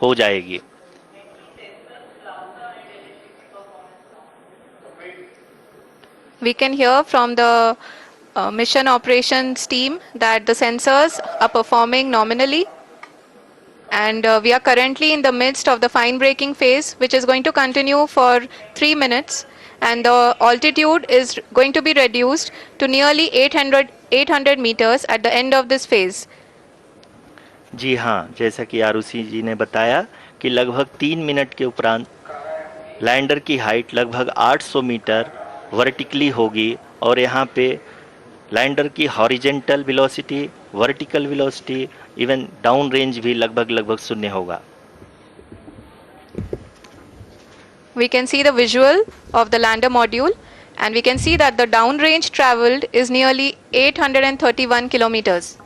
हो जाएगी। We can hear from the mission operations team that the sensors are performing nominally, and we are currently in the midst of the fine braking phase, which is going to continue for 3 minutes, and the altitude is going to be reduced to nearly 800 meters at the end of this phase. जी हाँ, जैसा कि आरुषि जी ने बताया कि लगभग 3 minute के उपरांत lander की हाइट लगभग 800 मीटर वर्टिकली होगी और यहाँ पे लैंडर की horizontal velocity, vertical velocity, even down range भी लगभग शून्य होगा। We can see the visual of the lander module, and we can see that the downrange traveled is nearly 831 kilometers.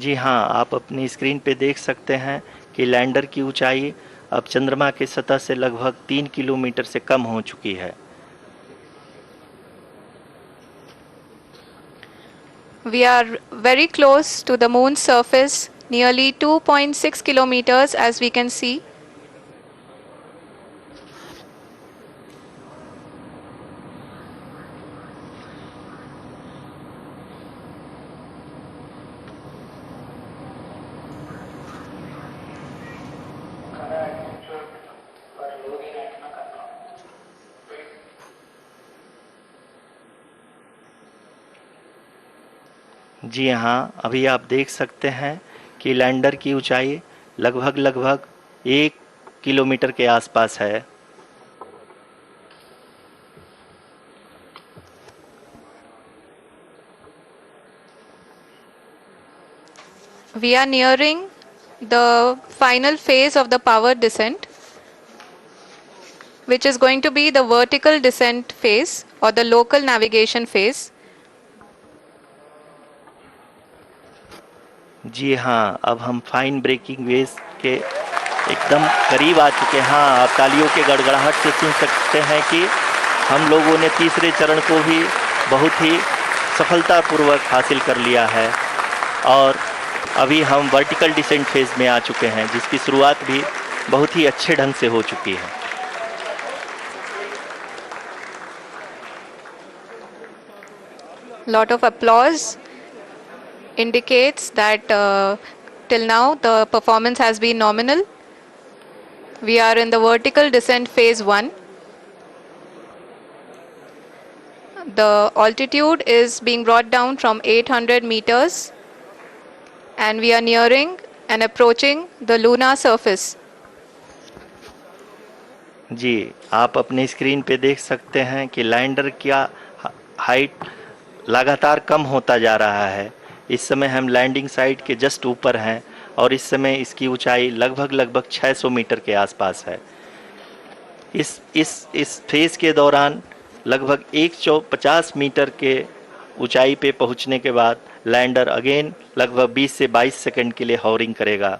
जी हाँ, आप अपनी स्क्रीन पे देख सकते हैं कि लैंडर की ऊंचाई अब चंद्रमा की सतह से लगभग 3 किलोमीटर से कम हो चुकी है। We are very close to the moon's surface, nearly 2.6 kilometers as we can see. जी हाँ, अभी आप देख सकते हैं कि लैंडर की ऊंचाई लगभग 1 किलोमीटर के आसपास है। We are nearing the final phase of the power descent, which is going to be the vertical descent phase or the local navigation phase. जी हाँ, अब हम फाइन ब्रेकिंग वेव के एकदम करीब आ चुके हैं। हाँ, आप तालियों के गड़गड़ाहट से सुन सकते हैं कि हम लोगों ने तीसरे चरण को भी बहुत ही सफलतापूर्वक हासिल कर लिया है और अभी हम वर्टिकल डिसेंट फेज में आ चुके हैं, जिसकी शुरुआत भी बहुत ही अच्छे ढंग से हो चुकी है। Lot of applause indicates that till now the performance has been nominal. We are in the vertical descent phase 1. The altitude is being brought down from 800 meters, and we are nearing and approaching the lunar surface. जी, आप अपनी screen पे देख सकते हैं कि lander का height लगातार कम होता जा रहा है। इस समय हम लैंडिंग साइट के जस्ट ऊपर हैं और इस समय इसकी ऊंचाई लगभग 600 मीटर के आसपास है। इस फेज के दौरान लगभग 150 मीटर के ऊंचाई पे पहुंचने के बाद लैंडर अगेन लगभग 20 से 22 सेकंड के लिए हॉवरिंग करेगा।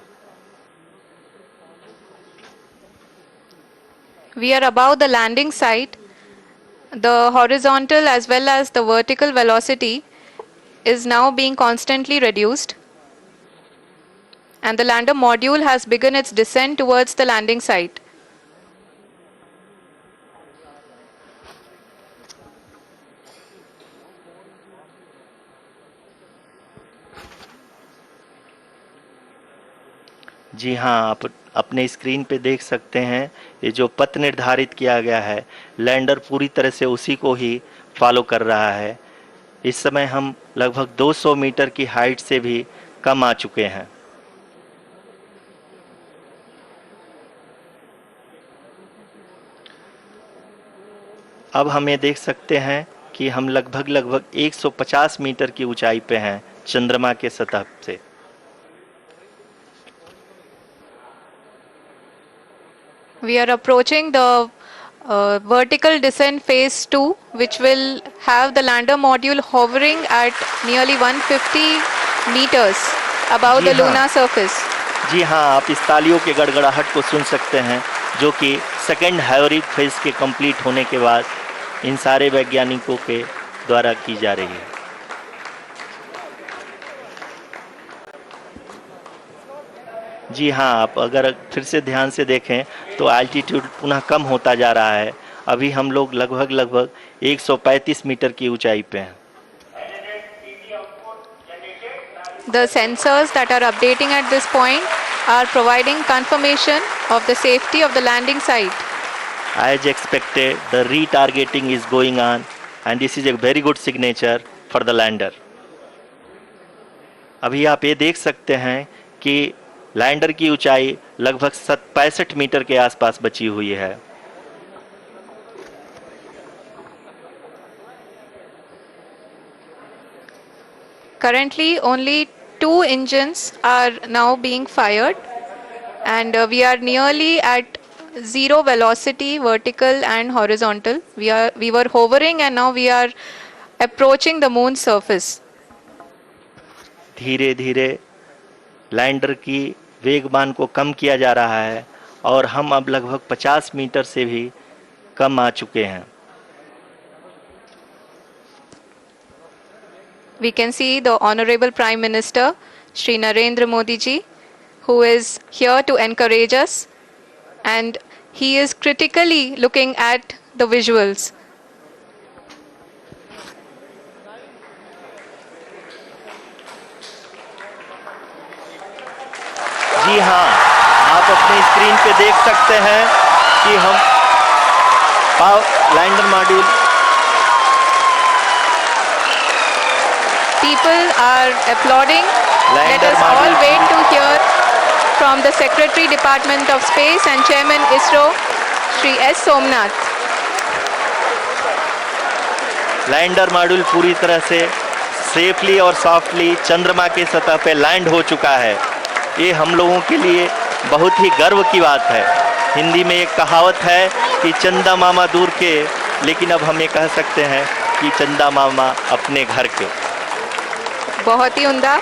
We are above the landing site. The horizontal as well as the vertical velocity is now being constantly reduced, and the lander module has begun its descent towards the landing site. जी हाँ, आप अपने screen पे देख सकते हैं ये जो पथ निर्धारित किया गया है, लैंडर पूरी तरह से उसी को ही फॉलो कर रहा है। इस समय हम लगभग 200 मीटर की हाइट से भी कम आ चुके हैं। अब हम ये देख सकते हैं कि हम लगभग 150 मीटर की ऊंचाई पे हैं चंद्रमा के सतह से। We are approaching the vertical descent phase 2, which will have the lander module hovering at nearly 150 meters above ji the हाँ, lunar surface. जी हाँ, आप इस तालियों के गड़गड़ाहट को सुन सकते हैं, जो कि सेकेंड हाइब्रिड फेज के कंप्लीट होने के बाद इन सारे वैज्ञानिकों के द्वारा की जा रही है। जी हाँ, आप अगर फिर से ध्यान से देखें तो एल्टीट्यूड पुनः कम होता जा रहा है। अभी हम लोग लगभग 135 मीटर की ऊंचाई पे हैं। The sensors that are updating at this point are providing confirmation of the safety of the landing site. As expected, the retargeting is going on and this is a very good signature for the lander. अभी आप ये देख सकते हैं कि lander की ऊंचाई लगभग 65 मीटर के आसपास बची हुई है। Currently, only 2 engines are now being fired, and we are nearly at zero velocity, vertical and horizontal. We were hovering, and now we are approaching the moon's surface. धीरे धीरे लैंडर की वेगमान को कम किया जा रहा है और हम अब लगभग 50 मीटर से भी कम आ चुके हैं। We can see the Honorable Prime Minister, Shri Narendra Modi ji, who is here to encourage us, and he is critically looking at the visuals. जी हाँ, आप अपने स्क्रीन पे देख सकते हैं कि हम lander module People are applauding. Let us all wait to hear from the Secretary Department of Space and Chairman ISRO, Shri S. Somnath. Lander module पूरी तरह से सेफली और सॉफ्टली चंद्रमा के सतह पे लैंड हो चुका है। ये हम लोगों के लिए बहुत ही गर्व की बात है। हिंदी में एक कहावत है कि चंदा मामा दूर के, लेकिन अब हम ये कह सकते हैं कि चंदा मामा अपने घर के। बहुत ही उम्दा।